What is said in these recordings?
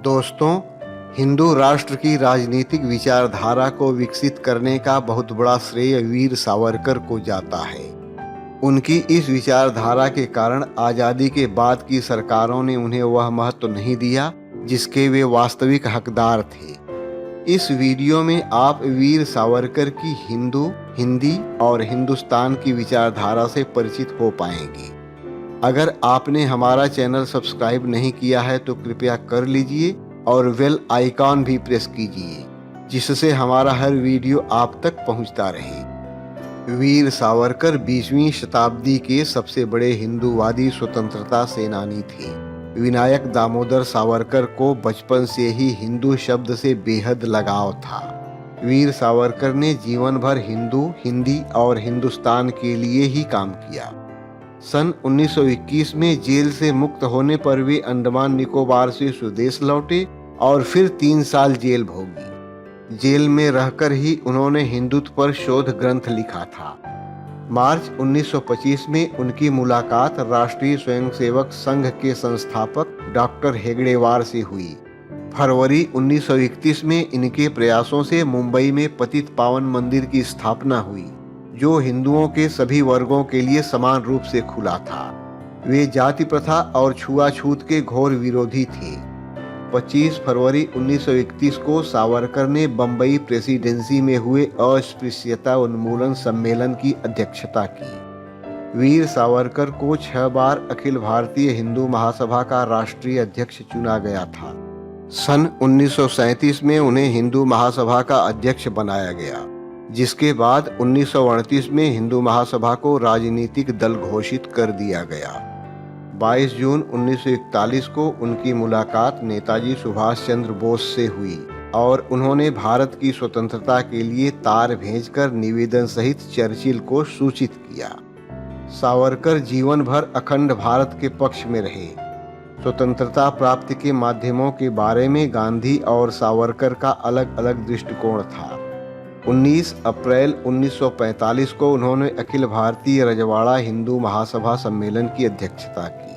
दोस्तों, हिंदू राष्ट्र की राजनीतिक विचारधारा को विकसित करने का बहुत बड़ा श्रेय वीर सावरकर को जाता है। उनकी इस विचारधारा के कारण आज़ादी के बाद की सरकारों ने उन्हें वह महत्व नहीं दिया जिसके वे वास्तविक हकदार थे। इस वीडियो में आप वीर सावरकर की हिंदी और हिंदुस्तान की विचारधारा से परिचित हो पाएंगे। अगर आपने हमारा चैनल सब्सक्राइब नहीं किया है तो कृपया कर लीजिए और बेल आइकॉन भी प्रेस कीजिए जिससे हमारा हर वीडियो आप तक पहुंचता रहे। वीर सावरकर 20वीं शताब्दी के सबसे बड़े हिंदूवादी स्वतंत्रता सेनानी थे। विनायक दामोदर सावरकर को बचपन से ही हिंदू शब्द से बेहद लगाव था। वीर सावरकर ने जीवन भर हिंदी और हिंदुस्तान के लिए ही काम किया। सन 1921 में जेल से मुक्त होने पर वे अंडमान निकोबार से स्वदेश लौटे और फिर 3 साल जेल भोगी। जेल में रहकर ही उन्होंने हिंदुत्व पर शोध ग्रंथ लिखा था। मार्च 1925 में उनकी मुलाकात राष्ट्रीय स्वयंसेवक संघ के संस्थापक डॉक्टर हेगड़ेवार से हुई। फरवरी 1931 में इनके प्रयासों से मुंबई में पतित पावन मंदिर की स्थापना हुई जो हिंदुओं के सभी वर्गों के लिए समान रूप से खुला था। वे जाति प्रथा और छुआछूत के घोर विरोधी थे। 25 फरवरी 1931 को सावरकर ने बंबई प्रेसिडेंसी में हुए अस्पृश्यता उन्मूलन सम्मेलन की अध्यक्षता की। वीर सावरकर को 6 बार अखिल भारतीय हिंदू महासभा का राष्ट्रीय अध्यक्ष चुना गया था। सन 1937 में उन्हें हिंदू महासभा का अध्यक्ष बनाया गया, जिसके बाद 1938 में हिंदू महासभा को राजनीतिक दल घोषित कर दिया गया। 22 जून 1941 को उनकी मुलाकात नेताजी सुभाष चंद्र बोस से हुई और उन्होंने भारत की स्वतंत्रता के लिए तार भेजकर निवेदन सहित चर्चिल को सूचित किया। सावरकर जीवन भर अखंड भारत के पक्ष में रहे। स्वतंत्रता प्राप्ति के माध्यमों के बारे में गांधी और सावरकर का अलग अलग दृष्टिकोण था। 19 अप्रैल 1945 को उन्होंने अखिल भारतीय रजवाड़ा हिंदू महासभा सम्मेलन की अध्यक्षता की।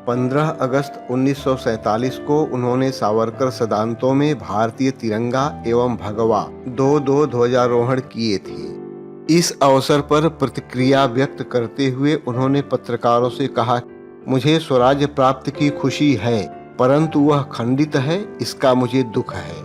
15 अगस्त 1947 को उन्होंने सावरकर सदांतों में भारतीय तिरंगा एवं भगवा दो ध्वजारोहण किए थे। इस अवसर पर प्रतिक्रिया व्यक्त करते हुए उन्होंने पत्रकारों से कहा, मुझे स्वराज्य प्राप्त की खुशी है परंतु वह खंडित है, इसका मुझे दुख है।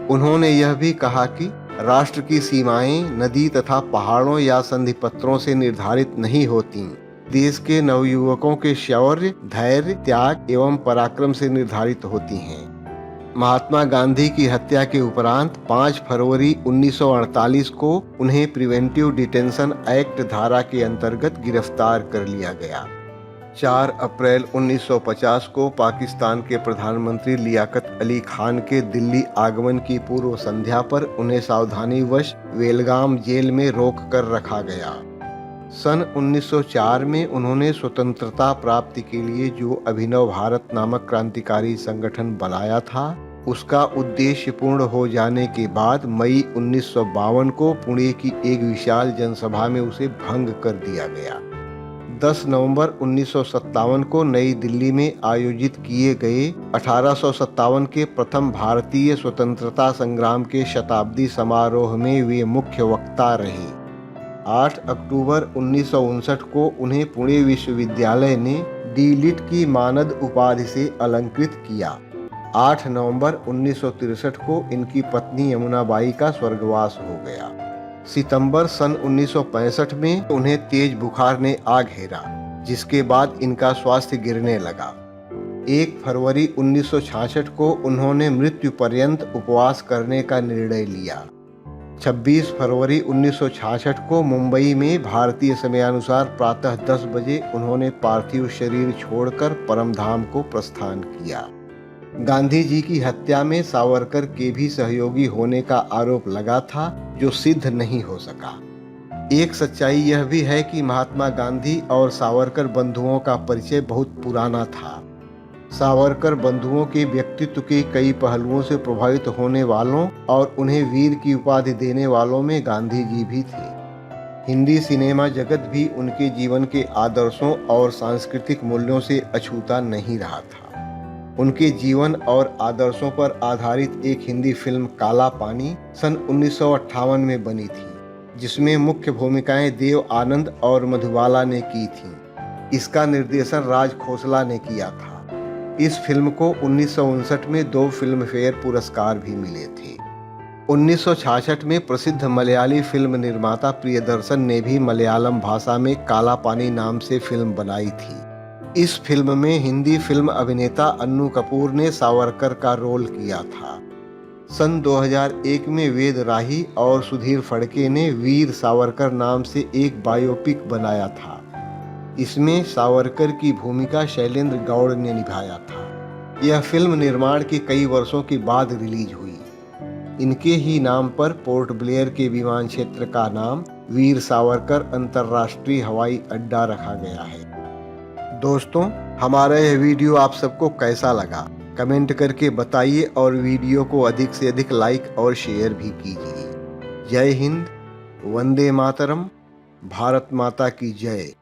उन्होंने यह भी कहा कि राष्ट्र की सीमाएं नदी तथा पहाड़ों या संधि पत्रों से निर्धारित नहीं होती। देश के नवयुवकों के शौर्य, धैर्य, त्याग एवं पराक्रम से निर्धारित होती हैं। महात्मा गांधी की हत्या के उपरांत 5 फरवरी 1948 को उन्हें प्रिवेंटिव डिटेंशन एक्ट धारा के अंतर्गत गिरफ्तार कर लिया गया। 4 अप्रैल 1950 को पाकिस्तान के प्रधानमंत्री लियाकत अली खान के दिल्ली आगमन की पूर्व संध्या पर उन्हें सावधानीवश बेलगाम जेल में रोक कर रखा गया। सन 1904 में उन्होंने स्वतंत्रता प्राप्ति के लिए जो अभिनव भारत नामक क्रांतिकारी संगठन बनाया था, उसका उद्देश्य पूर्ण हो जाने के बाद मई 1952 को पुणे की एक विशाल जनसभा में उसे भंग कर दिया गया। 10 नवंबर 1957 को नई दिल्ली में आयोजित किए गए 1857 के प्रथम भारतीय स्वतंत्रता संग्राम के शताब्दी समारोह में वे मुख्य वक्ता रहे। 8 अक्टूबर 1959 को उन्हें पुणे विश्वविद्यालय ने डी.लिट की मानद उपाधि से अलंकृत किया। 8 नवंबर 1963 को इनकी पत्नी यमुनाबाई का स्वर्गवास हो गया। सितंबर सन 1965 में उन्हें तेज बुखार ने आ घेरा, जिसके बाद इनका स्वास्थ्य गिरने लगा। 1 फरवरी 1966 को उन्होंने मृत्यु पर्यंत उपवास करने का निर्णय लिया। 26 फरवरी 1966 को मुंबई में भारतीय समयानुसार प्रातः 10 बजे उन्होंने पार्थिव शरीर छोड़कर परमधाम को प्रस्थान किया। गांधी जी की हत्या में सावरकर के भी सहयोगी होने का आरोप लगा था, जो सिद्ध नहीं हो सका। एक सच्चाई यह भी है कि महात्मा गांधी और सावरकर बंधुओं का परिचय बहुत पुराना था। सावरकर बंधुओं के व्यक्तित्व के कई पहलुओं से प्रभावित होने वालों और उन्हें वीर की उपाधि देने वालों में गांधी जी भी थे। हिंदी सिनेमा जगत भी उनके जीवन के आदर्शों और सांस्कृतिक मूल्यों से अछूता नहीं रहा था। उनके जीवन और आदर्शों पर आधारित एक हिंदी फिल्म काला पानी सन 1958 में बनी थी, जिसमें मुख्य भूमिकाएं देव आनंद और मधुबाला ने की थीं। इसका निर्देशन राज खोसला ने किया था। इस फिल्म को 1959 में 2 फिल्मफेयर पुरस्कार भी मिले थे। 1966 में प्रसिद्ध मलयाली फिल्म निर्माता प्रियदर्शन ने भी मलयालम भाषा में काला पानी नाम से फिल्म बनाई थी। इस फिल्म में हिंदी फिल्म अभिनेता अन्नू कपूर ने सावरकर का रोल किया था। सन 2001 में वेद राही और सुधीर फड़के ने वीर सावरकर नाम से एक बायोपिक बनाया था। इसमें सावरकर की भूमिका शैलेंद्र गौड़ ने निभाया था। यह फिल्म निर्माण के कई वर्षों के बाद रिलीज हुई। इनके ही नाम पर पोर्ट ब्लेयर के विमान क्षेत्र का नाम वीर सावरकर अंतर्राष्ट्रीय हवाई अड्डा रखा गया है। दोस्तों, हमारा यह वीडियो आप सबको कैसा लगा कमेंट करके बताइए और वीडियो को अधिक से अधिक लाइक और शेयर भी कीजिए। जय हिंद, वंदे मातरम, भारत माता की जय।